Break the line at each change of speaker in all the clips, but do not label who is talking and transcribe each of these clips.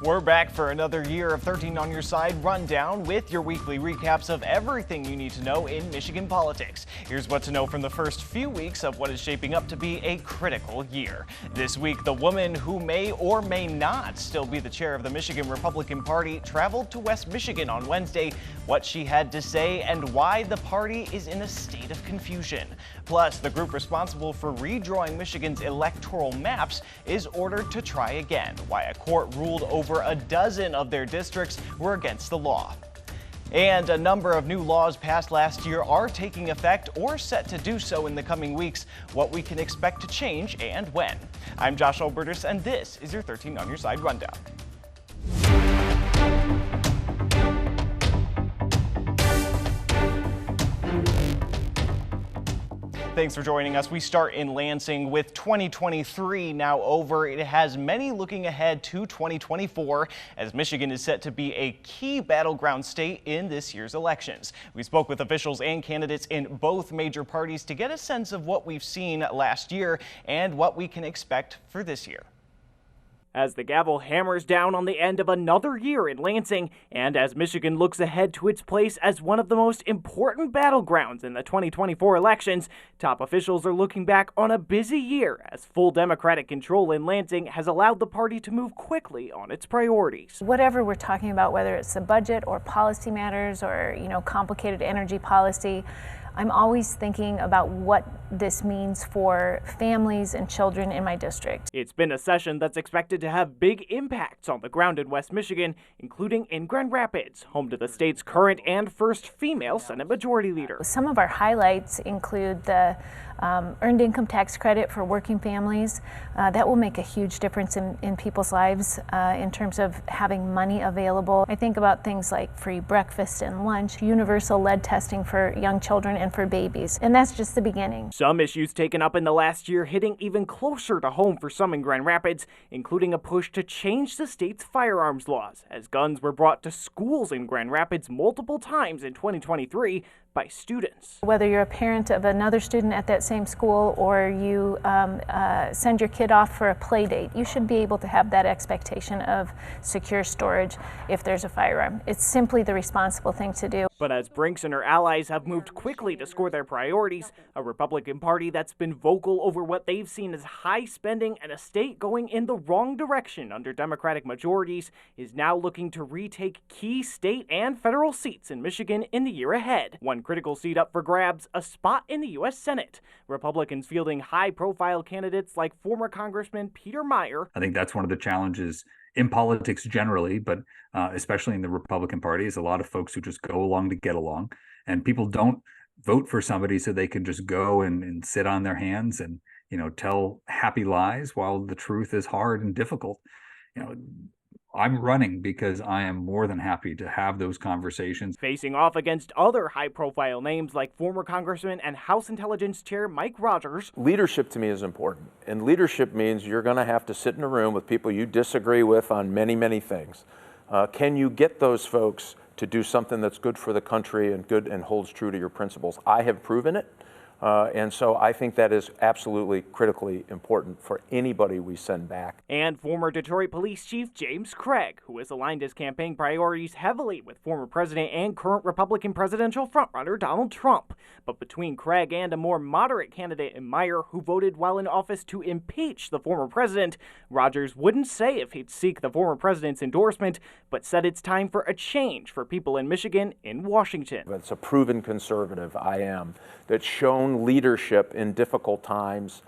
We're back for another year of 13 on Your Side Rundown with your weekly recaps of everything you need to know in Michigan politics. Here's what to know from the first few weeks of what is shaping up to be a critical year. This week, the woman who may or may not still be the chair of the Michigan Republican Party traveled to West Michigan on Wednesday, what she had to say and why the party is in a state of confusion. Plus, the group responsible for redrawing Michigan's electoral maps is ordered to try again, why a court ruled over a dozen of their districts were against the law. And a number of new laws passed last year are taking effect or set to do so in the coming weeks, what we can expect to change and when. I'm Josh Alburtus, and this is your 13 on Your Side Rundown. Thanks for joining us. We start in Lansing with 2023 now over. It has many looking ahead to 2024 as Michigan is set to be a key battleground state in this year's elections. We spoke with officials and candidates in both major parties to get a sense of what we've seen last year and what we can expect for this year.
As the gavel hammers down on the end of another year in Lansing, and as Michigan looks ahead to its place as one of the most important battlegrounds in the 2024 elections, top officials are looking back on a busy year as full Democratic control in Lansing has allowed the party to move quickly on its priorities.
Whatever we're talking about, whether it's the budget or policy matters or, complicated energy policy, I'm always thinking about what this means for families and children in my district.
It's been a session that's expected to have big impacts on the ground in West Michigan, including in Grand Rapids, home to the state's current and first female Senate Majority Leader.
Some of our highlights include the earned income tax credit for working families. That will make a huge difference in people's lives in terms of having money available. I think about things like free breakfast and lunch, universal lead testing for young children and for babies, and that's just the beginning.
Some issues taken up in the last year hitting even closer to home for some in Grand Rapids, including a push to change the state's firearms laws, as guns were brought to schools in Grand Rapids multiple times in 2023 by students.
Whether you're a parent of another student at that same school or you send your kid off for a play date, you should be able to have that expectation of secure storage if there's a firearm. It's simply the responsible thing to do.
But as Brinks and her allies have moved quickly to score their priorities, a Republican Party that's been vocal over what they've seen as high spending and a state going in the wrong direction under Democratic majorities is now looking to retake key state and federal seats in Michigan in the year ahead. One critical seat up for grabs, a spot in the U.S. Senate. Republicans fielding high-profile candidates like former Congressman Peter Meijer.
I think that's one of the challenges in politics generally, but especially in the Republican Party, is a lot of folks who just go along to get along. And people don't vote for somebody so they can just go and sit on their hands and, tell happy lies while the truth is hard and difficult. I'm running because I am more than happy to have those conversations.
Facing off against other high-profile names like former Congressman and House Intelligence Chair Mike Rogers.
Leadership to me is important, and leadership means you're going to have to sit in a room with people you disagree with on many, many things. Can you get those folks to do something that's good for the country and good and holds true to your principles? I have proven it. And so I think that is absolutely critically important for anybody we send back.
And former Detroit Police Chief James Craig, who has aligned his campaign priorities heavily with former president and current Republican presidential frontrunner Donald Trump. But between Craig and a more moderate candidate in Meijer, who voted while in office to impeach the former president, Rogers wouldn't say if he'd seek the former president's endorsement, but said it's time for a change for people in Michigan in Washington.
It's a proven conservative, I am, that's shown leadership in difficult times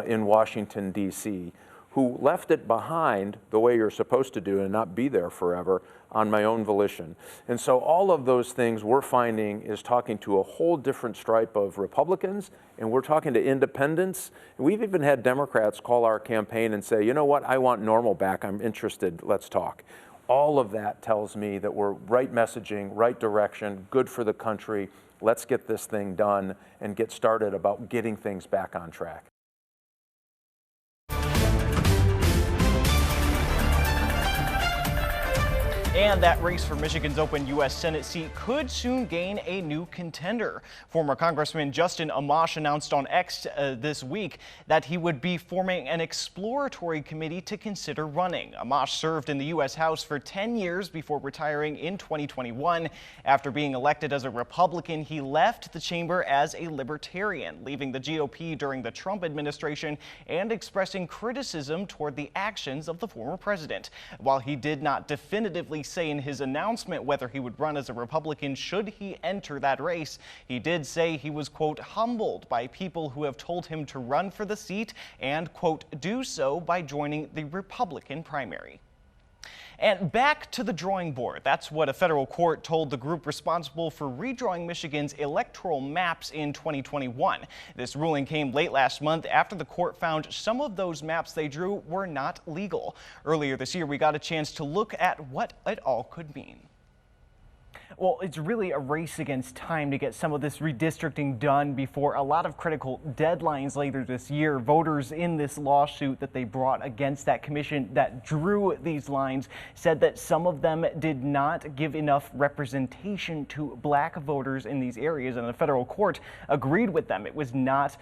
in Washington, D.C., who left it behind the way you're supposed to do and not be there forever on my own volition. And so all of those things we're finding is talking to a whole different stripe of Republicans, and we're talking to independents. And we've even had Democrats call our campaign and say, you know what, I want normal back, I'm interested, let's talk. All of that tells me that we're right messaging, right direction, good for the country. Let's get this thing done and get started about getting things back on track.
And that race for Michigan's open U.S. Senate seat could soon gain a new contender. Former Congressman Justin Amash announced on X this week that he would be forming an exploratory committee to consider running. Amash served in the U.S. House for 10 years before retiring in 2021. After being elected as a Republican, he left the chamber as a Libertarian, leaving the GOP during the Trump administration and expressing criticism toward the actions of the former president. While he did not definitively say in his announcement whether he would run as a Republican should he enter that race, he did say he was, quote, humbled by people who have told him to run for the seat and, quote, do so by joining the Republican primary. And back to the drawing board. That's what a federal court told the group responsible for redrawing Michigan's electoral maps in 2021. This ruling came late last month after the court found some of those maps they drew were not legal. Earlier this year, we got a chance to look at what it all could mean.
Well, it's really a race against time to get some of this redistricting done before a lot of critical deadlines later this year. Voters in this lawsuit that they brought against that commission that drew these lines said that some of them did not give enough representation to black voters in these areas, and the federal court agreed with them. It was not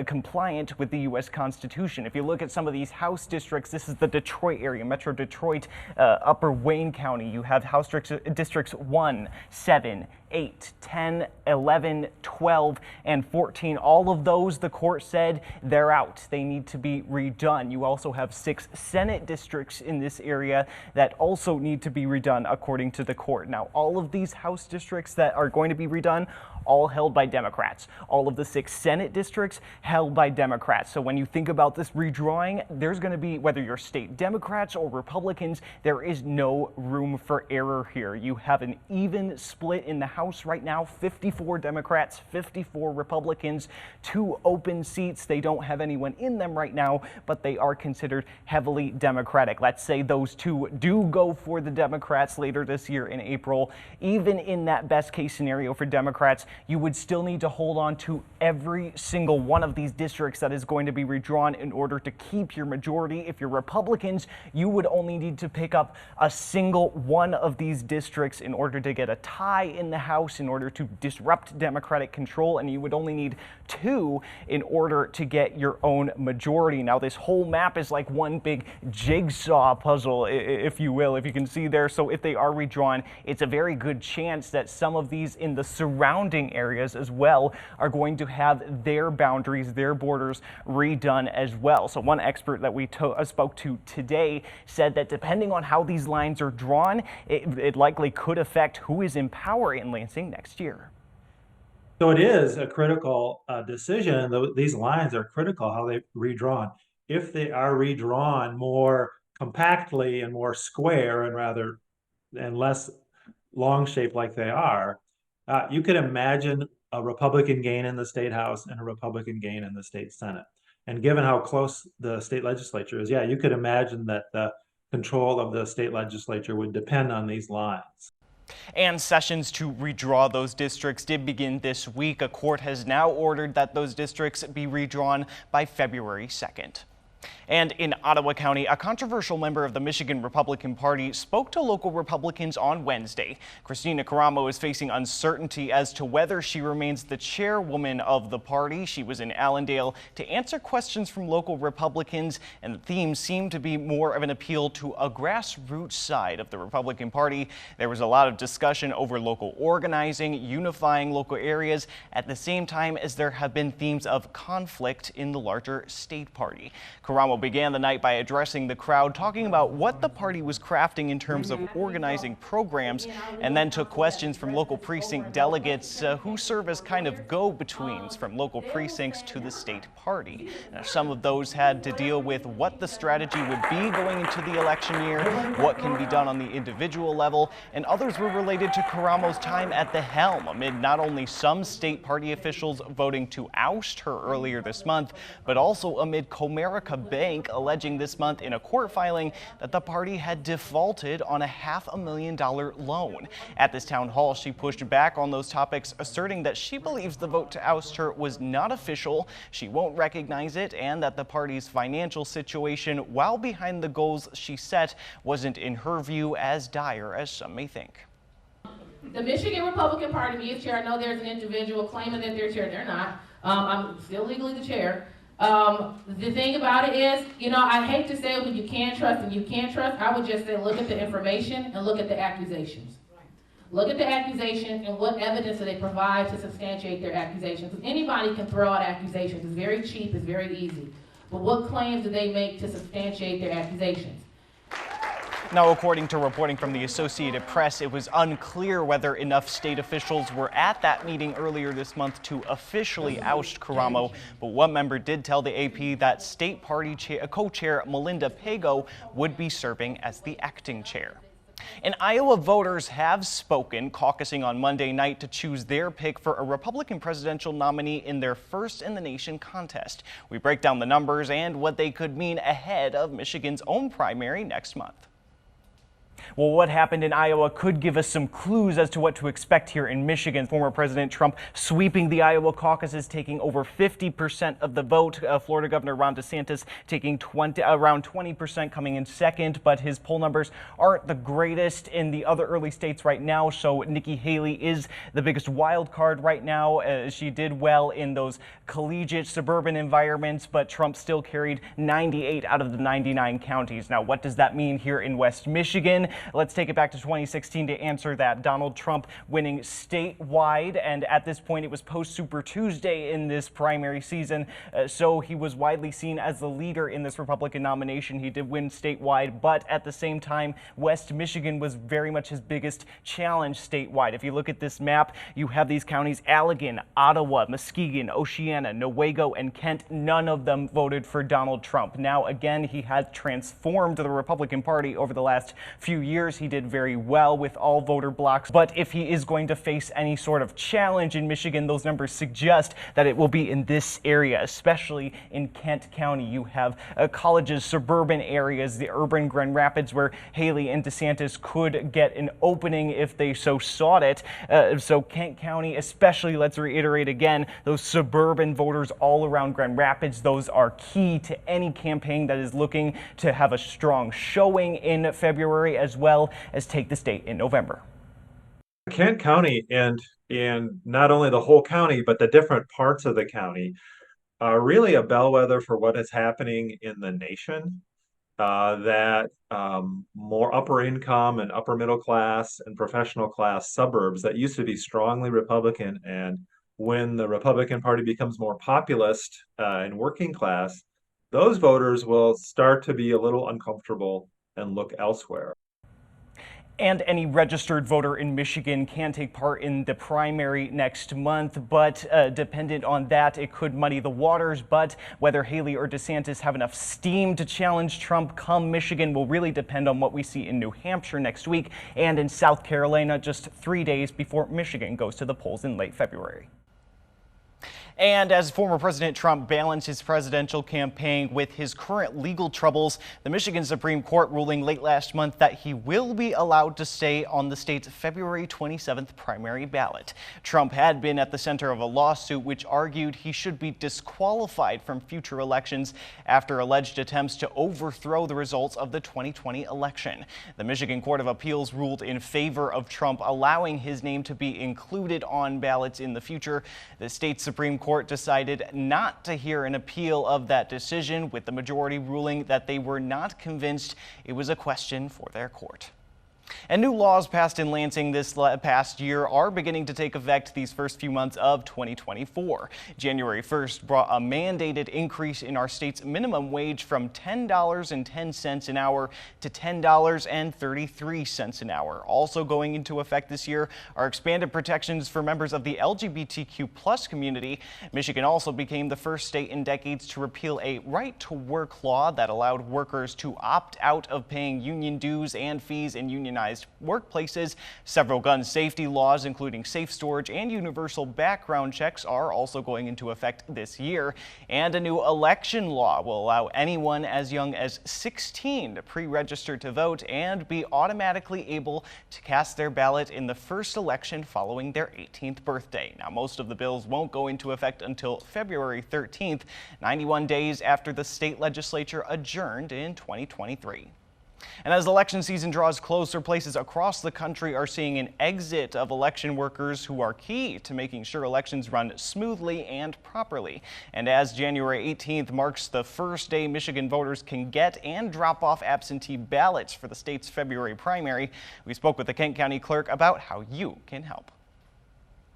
compliant with the U.S. Constitution. If you look at some of these House districts, this is the Detroit area, Metro Detroit, Upper Wayne County. You have House districts 1, 7, 8, 10, 11, 12, and 14. All of those, the court said, they're out. They need to be redone. You also have 6 Senate districts in this area that also need to be redone, according to the court. Now, all of these House districts that are going to be redone, all held by Democrats. All of the 6 Senate districts held by Democrats. So when you think about this redrawing, there's going to be, whether you're state Democrats or Republicans, there is no room for error here. You have an even split in the House right now, 54 Democrats, 54 Republicans, 2 open seats. They don't have anyone in them right now, but they are considered heavily Democratic. Let's say those 2 do go for the Democrats later this year in April. Even in that best case scenario for Democrats, you would still need to hold on to every single one of these districts that is going to be redrawn in order to keep your majority. If you're Republicans, you would only need to pick up a single one of these districts in order to get a tie in the House, in order to disrupt Democratic control, and you would only need 2 in order to get your own majority. Now, this whole map is like one big jigsaw puzzle, if you will, if you can see there. So if they are redrawn, it's a very good chance that some of these in the surrounding areas as well are going to have their boundaries, their borders redone as well. So one expert that we spoke to today said that depending on how these lines are drawn, it likely could affect who is in power in Lansing next year.
So it is a critical decision. These lines are critical, how they're redrawn. If they are redrawn more compactly and more square and less long shaped like they are, you could imagine a Republican gain in the state House and a Republican gain in the state Senate. And given how close the state legislature is, yeah, you could imagine that the control of the state legislature would depend on these lines.
And sessions to redraw those districts did begin this week. A court has now ordered that those districts be redrawn by February 2nd. And in Ottawa County, a controversial member of the Michigan Republican Party spoke to local Republicans on Wednesday. Christina Caramo is facing uncertainty as to whether she remains the chairwoman of the party. She was in Allendale to answer questions from local Republicans, and the theme seemed to be more of an appeal to a grassroots side of the Republican Party. There was a lot of discussion over local organizing, unifying local areas, at the same time as there have been themes of conflict in the larger state party. Caramo began the night by addressing the crowd, talking about what the party was crafting in terms of organizing programs, and then took questions from local precinct delegates who serve as kind of go-betweens from local precincts to the state party. Now, some of those had to deal with what the strategy would be going into the election year, what can be done on the individual level, and others were related to Caramo's time at the helm amid not only some state party officials voting to oust her earlier this month, but also amid Comerica bank, alleging this month in a court filing that the party had defaulted on a $500,000 loan. At this town hall, she pushed back on those topics, asserting that she believes the vote to oust her was not official, she won't recognize it, and that the party's financial situation, while behind the goals she set, wasn't, in her view, as dire as some may think.
The Michigan Republican Party, me as chair, I know there's an individual claiming that they're chair. They're not. I'm still legally the chair. The thing about it is, I hate to say what you can trust and you can't trust. I would just say look at the information and look at the accusations. Look at the accusation and what evidence do they provide to substantiate their accusations. Because anybody can throw out accusations. It's very cheap. It's very easy. But what claims do they make to substantiate their accusations?
Now, according to reporting from the Associated Press, it was unclear whether enough state officials were at that meeting earlier this month to officially oust Karamo, but one member did tell the AP that state party co-chair Melinda Pago would be serving as the acting chair. And Iowa voters have spoken, caucusing on Monday night to choose their pick for a Republican presidential nominee in their first-in-the-nation contest. We break down the numbers and what they could mean ahead of Michigan's own primary next month. Well, what happened in Iowa could give us some clues as to what to expect here in Michigan. Former President Trump sweeping the Iowa caucuses, taking over 50% of the vote. Florida Governor Ron DeSantis taking around 20%, coming in second, but his poll numbers aren't the greatest in the other early states right now. So Nikki Haley is the biggest wild card right now. She did well in those collegiate suburban environments, but Trump still carried 98 out of the 99 counties. Now, what does that mean here in West Michigan? Let's take it back to 2016 to answer that. Donald Trump winning statewide, and at this point it was post-Super Tuesday in this primary season, so he was widely seen as the leader in this Republican nomination. He did win statewide, but at the same time, West Michigan was very much his biggest challenge statewide. If you look at this map, you have these counties: Allegan, Ottawa, Muskegon, Oceana, Newaygo, and Kent. None of them voted for Donald Trump. Now, again, he has transformed the Republican Party over the last few years. He did very well with all voter blocks, but if he is going to face any sort of challenge in Michigan, those numbers suggest that it will be in this area, especially in Kent County. You have colleges, suburban areas, the urban Grand Rapids, where Haley and DeSantis could get an opening if they so sought it. So Kent County, especially, let's reiterate again, those suburban voters all around Grand Rapids, those are key to any campaign that is looking to have a strong showing in February, as well as take the state in November.
Kent County and not only the whole county, but the different parts of the county are really a bellwether for what is happening in the nation. That more upper income and upper middle class and professional class suburbs that used to be strongly Republican, and when the Republican Party becomes more populist and working class, those voters will start to be a little uncomfortable and look elsewhere.
And any registered voter in Michigan can take part in the primary next month, but dependent on that, it could muddy the waters. But whether Haley or DeSantis have enough steam to challenge Trump come Michigan will really depend on what we see in New Hampshire next week and in South Carolina just 3 days before Michigan goes to the polls in late February. And as former President Trump balanced his presidential campaign with his current legal troubles, the Michigan Supreme Court ruling late last month that he will be allowed to stay on the state's February 27th primary ballot. Trump had been at the center of a lawsuit which argued he should be disqualified from future elections after alleged attempts to overthrow the results of the 2020 election. The Michigan Court of Appeals ruled in favor of Trump, allowing his name to be included on ballots in the future. The state Supreme Court decided not to hear an appeal of that decision, with the majority ruling that they were not convinced it was a question for their court. And new laws passed in Lansing this past year are beginning to take effect these first few months of 2024. January 1st brought a mandated increase in our state's minimum wage from $10.10 an hour to $10.33 an hour. Also going into effect this year are expanded protections for members of the LGBTQ+ community. Michigan also became the first state in decades to repeal a right-to-work law that allowed workers to opt out of paying union dues and fees in unionized organized workplaces. Several gun safety laws, including safe storage and universal background checks, are also going into effect this year. And a new election law will allow anyone as young as 16 to pre-register to vote and be automatically able to cast their ballot in the first election following their 18th birthday. Now, most of the bills won't go into effect until February 13th, 91 days after the state legislature adjourned in 2023. And as election season draws closer, places across the country are seeing an exit of election workers who are key to making sure elections run smoothly and properly. And as January 18th marks the first day Michigan voters can get and drop off absentee ballots for the state's February primary, we spoke with the Kent County Clerk about how you can help.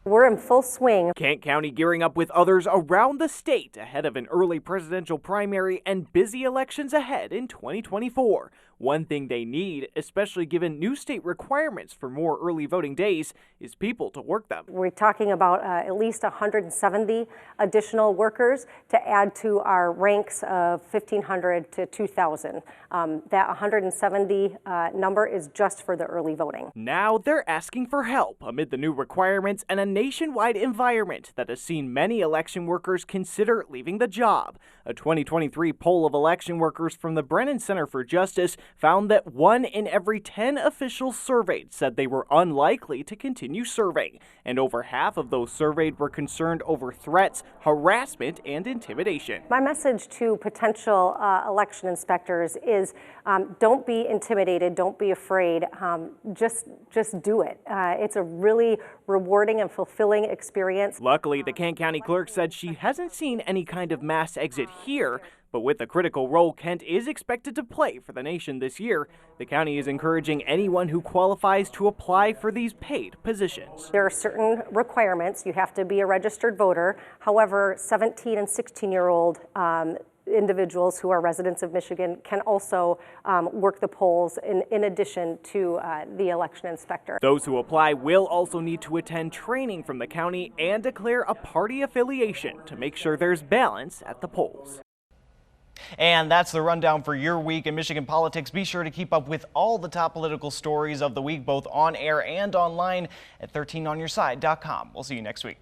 We're in full swing.
Kent County gearing up with others around the state ahead of an early presidential primary and busy elections ahead in 2024. One thing they need, especially given new state requirements for more early voting days, is people to work them.
We're talking about at least 170 additional workers to add to our ranks of 1,500 to 2,000. That 170 number is just for the early voting.
Now they're asking for help amid the new requirements and a nationwide environment that has seen many election workers consider leaving the job. A 2023 poll of election workers from the Brennan Center for Justice found that 1 in every 10 officials surveyed said they were unlikely to continue serving, and over half of those surveyed were concerned over threats, harassment, and intimidation.
My message to potential election inspectors is don't be intimidated, don't be afraid, just do it. It's a really rewarding and fulfilling experience.
Luckily, the Kent County Clerk said she hasn't seen any kind of mass exit here, but with the critical role Kent is expected to play for the nation this year, the county is encouraging anyone who qualifies to apply for these paid positions.
There are certain requirements. You have to be a registered voter. However, 17 and 16-year-old individuals who are residents of Michigan can also work the polls in addition to the election inspector.
Those who apply will also need to attend training from the county and declare a party affiliation to make sure there's balance at the polls.
And that's the rundown for your week in Michigan politics. Be sure to keep up with all the top political stories of the week, both on air and online at 13onyourside.com. We'll see you next week.